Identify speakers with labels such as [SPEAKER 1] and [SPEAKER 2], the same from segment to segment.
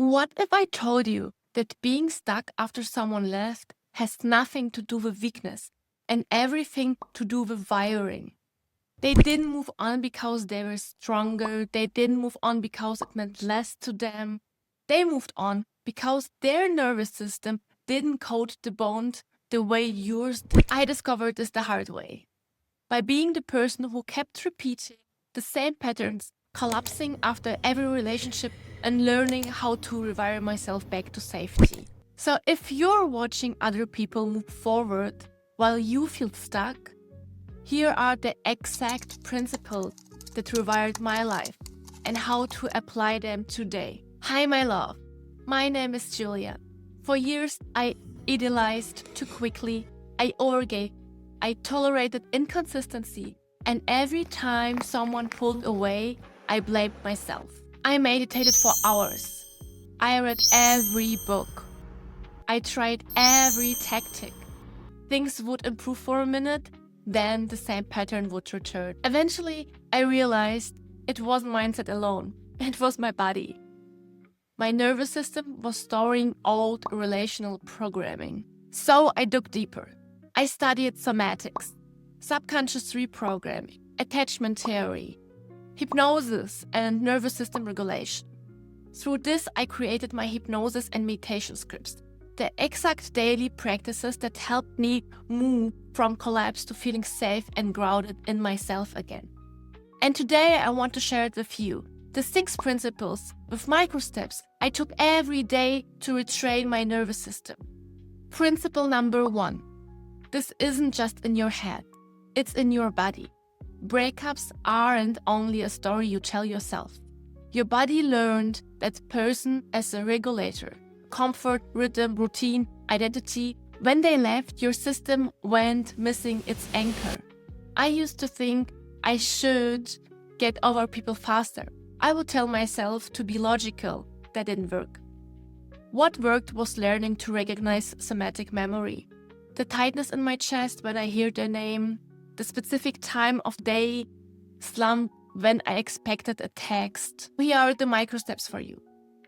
[SPEAKER 1] What if I told you that being stuck after someone left has nothing to do with weakness and everything to do with wiring? They didn't move on because they were stronger. They didn't move on because it meant less to them. They moved on because their nervous system didn't code the bond the way yours did. I discovered this the hard way. By being the person who kept repeating the same patterns, collapsing after every relationship, and learning how to rewire myself back to safety. So if you're watching other people move forward while you feel stuck, here are the exact principles that rewired my life and how to apply them today. Hi, my love. My name is Julia. For years, I idealized too quickly. I overgave. I tolerated inconsistency. And every time someone pulled away, I blamed myself. I meditated for hours. I read every book. I tried every tactic. Things would improve for a minute, then the same pattern would return. Eventually, I realized it wasn't mindset alone. It was my body. My nervous system was storing old relational programming. So I dug deeper. I studied somatics, subconscious reprogramming, attachment theory, hypnosis, and nervous system regulation. Through this, I created my hypnosis and meditation scripts, the exact daily practices that helped me move from collapse to feeling safe and grounded in myself again. And today I want to share it with you, the 6 principles with micro steps I took every day to retrain my nervous system. Principle number 1. This isn't just in your head, it's in your body. Breakups aren't only a story you tell yourself. Your body learned that person as a regulator. Comfort, rhythm, routine, identity. When they left, your system went missing its anchor. I used to think I should get over people faster. I would tell myself to be logical. That didn't work. What worked was learning to recognize somatic memory. The tightness in my chest when I hear their name, the specific time of day slump when I expected a text. Here are the micro steps for you.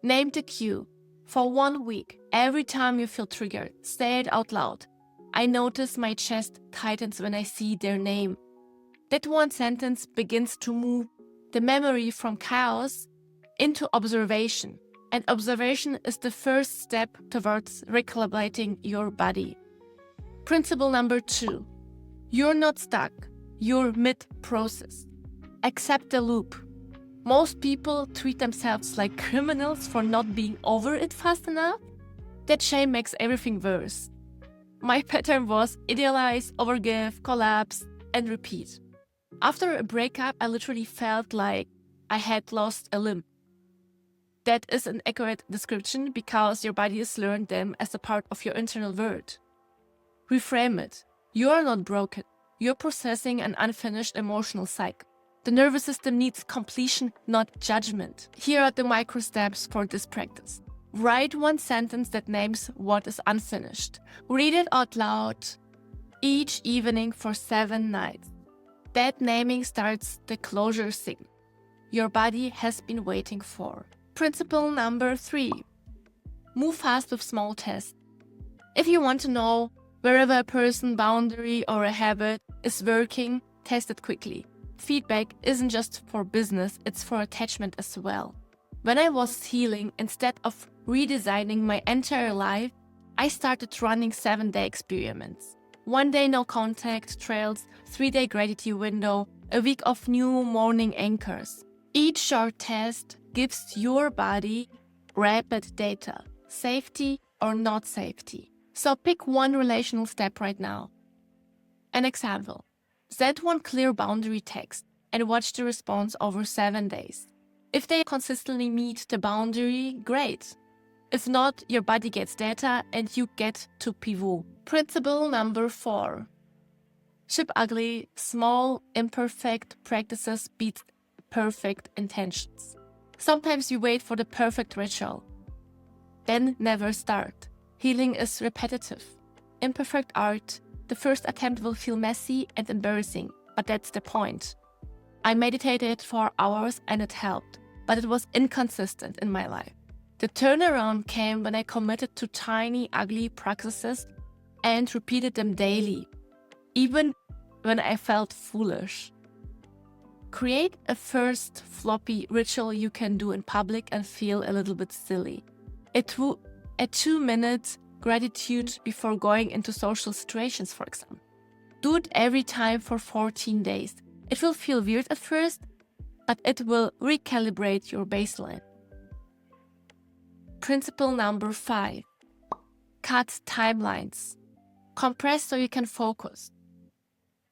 [SPEAKER 1] Name the cue. For 1 week, every time you feel triggered, say it out loud. I notice my chest tightens when I see their name. That one sentence begins to move the memory from chaos into observation. And observation is the first step towards recalibrating your body. Principle number 2. You're not stuck. You're mid-process. Accept the loop. Most people treat themselves like criminals for not being over it fast enough. That shame makes everything worse. My pattern was idealize, overgive, collapse, and repeat. After a breakup, I literally felt like I had lost a limb. That is an accurate description because your body has learned them as a part of your internal world. Reframe it. You are not broken. You're processing an unfinished emotional cycle. The nervous system needs completion, not judgment. Here are the micro steps for this practice. Write one sentence that names what is unfinished. Read it out loud each evening for 7 nights. That naming starts the closure signal your body has been waiting for. Principle number 3. Move fast with small tests. If you want to know wherever a person, boundary, or a habit is working, test it quickly. Feedback isn't just for business, it's for attachment as well. When I was healing, instead of redesigning my entire life, I started running 7-day experiments. 1 day no contact trails, 3-day gratitude window, a week of new morning anchors. Each short test gives your body rapid data, safety or not safety. So pick one relational step right now. An example. Set one clear boundary text and watch the response over 7 days. If they consistently meet the boundary, great. If not, your body gets data and you get to pivot. Principle number 4. Ship ugly, small, imperfect practices beat perfect intentions. Sometimes you wait for the perfect ritual, then never start. Healing is repetitive. Imperfect art, the first attempt will feel messy and embarrassing, but that's the point. I meditated for hours and it helped, but it was inconsistent in my life. The turnaround came when I committed to tiny, ugly practices and repeated them daily, even when I felt foolish. Create a first floppy ritual you can do in public and feel a little bit silly. A 2-minute gratitude before going into social situations, for example. Do it every time for 14 days. It will feel weird at first, but it will recalibrate your baseline. Principle number 5. Cut timelines. Compress so you can focus.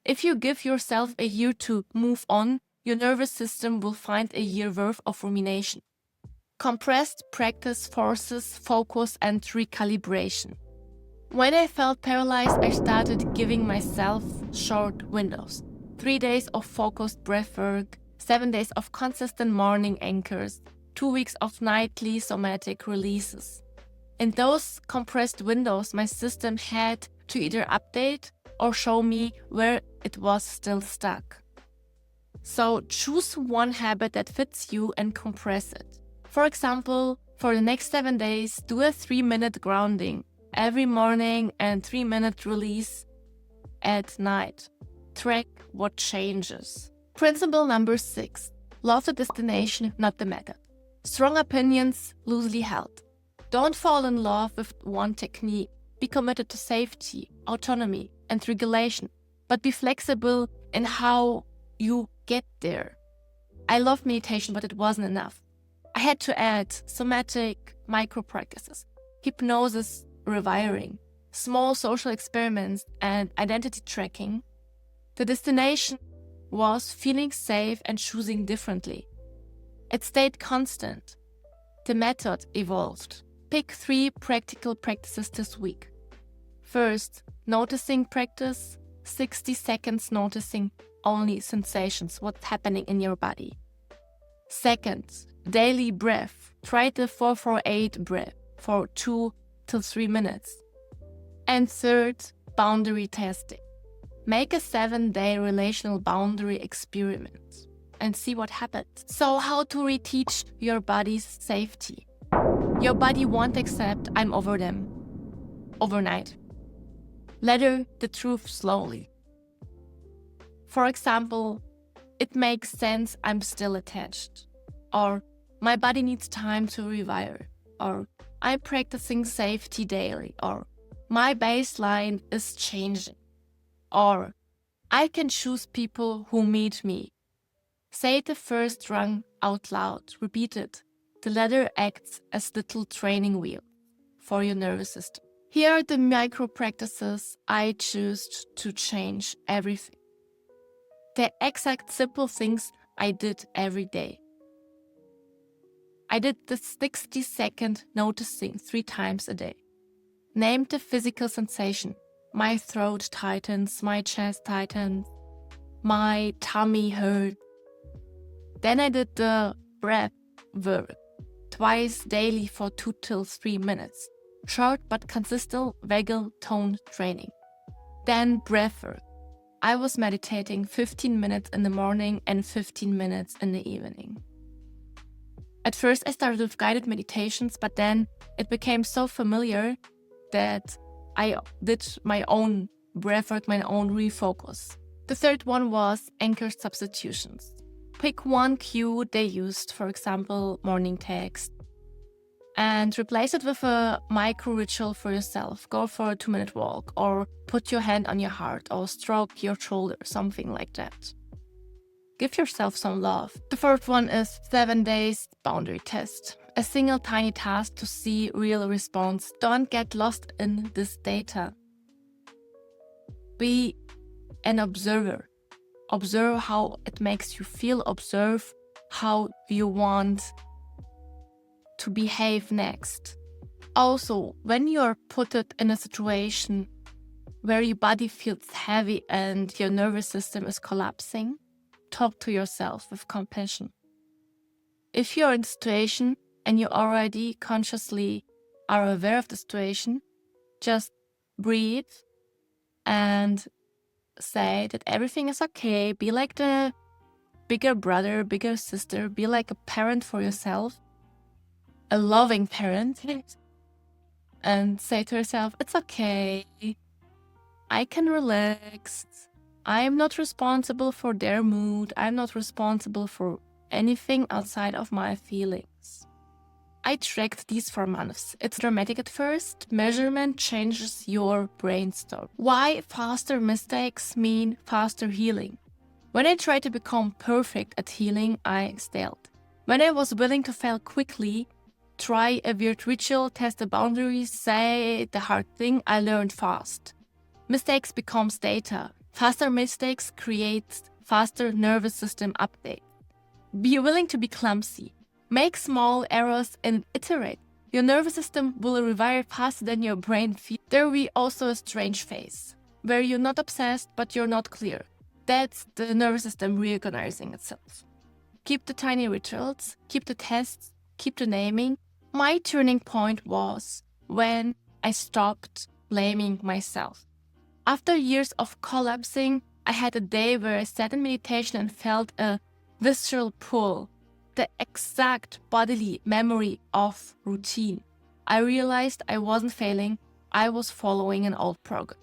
[SPEAKER 1] If you give yourself a year to move on, your nervous system will find a year worth of rumination. Compressed practice forces focus and recalibration. When I felt paralyzed, I started giving myself short windows. 3 days of focused breathwork, 7 days of consistent morning anchors, 2 weeks of nightly somatic releases. In those compressed windows, my system had to either update or show me where it was still stuck. So choose one habit that fits you and compress it. For example, for the next 7 days, do a 3-minute grounding every morning and 3-minute release at night. Track what changes. Principle number 6. Love the destination, not the method. Strong opinions, loosely held. Don't fall in love with one technique. Be committed to safety, autonomy, and regulation, but be flexible in how you get there. I love meditation, but it wasn't enough. I had to add somatic micro practices, hypnosis, rewiring, small social experiments, and identity tracking. The destination was feeling safe and choosing differently. It stayed constant. The method evolved. Pick 3 practical practices this week. First, noticing practice, 60 seconds noticing only sensations, what's happening in your body. Second, daily breath. Try the 4-4-8 breath for 2 to 3 minutes. And third, boundary testing. Make a 7-day relational boundary experiment and see what happens. So how to reteach your body's safety? Your body won't accept I'm over them overnight. Let her the truth slowly. For example, it makes sense I'm still attached, or my body needs time to rewire, or I'm practicing safety daily, or my baseline is changing, or I can choose people who meet me. Say the first rung out loud, repeat it. The latter acts as little training wheel for your nervous system. Here are the micro practices I choose to change everything. The exact simple things I did every day. I did the 60-second noticing 3 times a day. Named the physical sensation. My throat tightens, my chest tightens, my tummy hurts. Then I did the breath work twice daily for 2 till 3 minutes. Short but consistent vagal tone training. Then breath work. I was meditating 15 minutes in the morning and 15 minutes in the evening. At first I started with guided meditations, but then it became so familiar that I did my own breathwork, my own refocus. The third one was anchor substitutions. Pick one cue they used, for example, morning text, and replace it with a micro ritual for yourself. Go for a 2-minute walk, or put your hand on your heart, or stroke your shoulder, something like that. Give yourself some love. The fourth one is 7 days boundary test. A single tiny task to see real response. Don't get lost in this data. Be an observer. Observe how it makes you feel. Observe how you want to behave next. Also, when you're put in a situation where your body feels heavy and your nervous system is collapsing, talk to yourself with compassion. If you're in a situation and you already consciously are aware of the situation, just breathe and say that everything is okay. Be like the bigger brother, bigger sister. Be like a parent for yourself. a loving parent and say to herself, it's okay, I can relax. I'm not responsible for their mood. I'm not responsible for anything outside of my feelings. I tracked these for months. It's dramatic at first. Measurement changes your brainstorm. Why faster mistakes mean faster healing? When I tried to become perfect at healing, I stalled. When I was willing to fail quickly, try a weird ritual, test the boundaries, say the hard thing, I learned fast. Mistakes becomes data. Faster mistakes create faster nervous system update. Be willing to be clumsy. Make small errors and iterate. Your nervous system will rewire faster than your brain feels. There will be also a strange phase, where you're not obsessed, but you're not clear. That's the nervous system reorganizing itself. Keep the tiny rituals, keep the tests, keep the naming. My turning point was when I stopped blaming myself. After years of collapsing, I had a day where I sat in meditation and felt a visceral pull, the exact bodily memory of routine. I realized I wasn't failing, I was following an old program.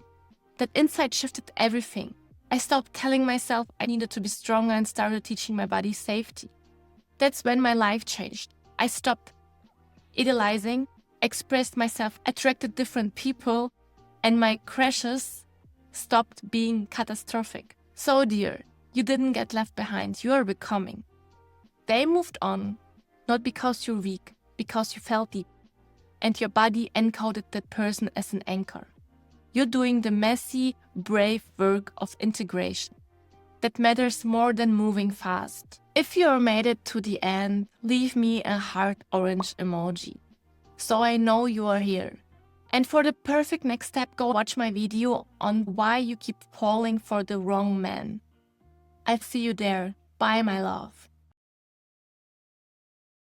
[SPEAKER 1] That insight shifted everything. I stopped telling myself I needed to be stronger and started teaching my body safety. That's when my life changed. I stopped idealizing, expressed myself, attracted different people, and my crashes stopped being catastrophic. So dear, you didn't get left behind, you are becoming. They moved on, not because you're weak, because you felt deep, and your body encoded that person as an anchor. You're doing the messy, brave work of integration. That matters more than moving fast. If you made it to the end, leave me a heart orange emoji, so I know you are here. And for the perfect next step, go watch my video on why you keep falling for the wrong man. I'll see you there. Bye, my love.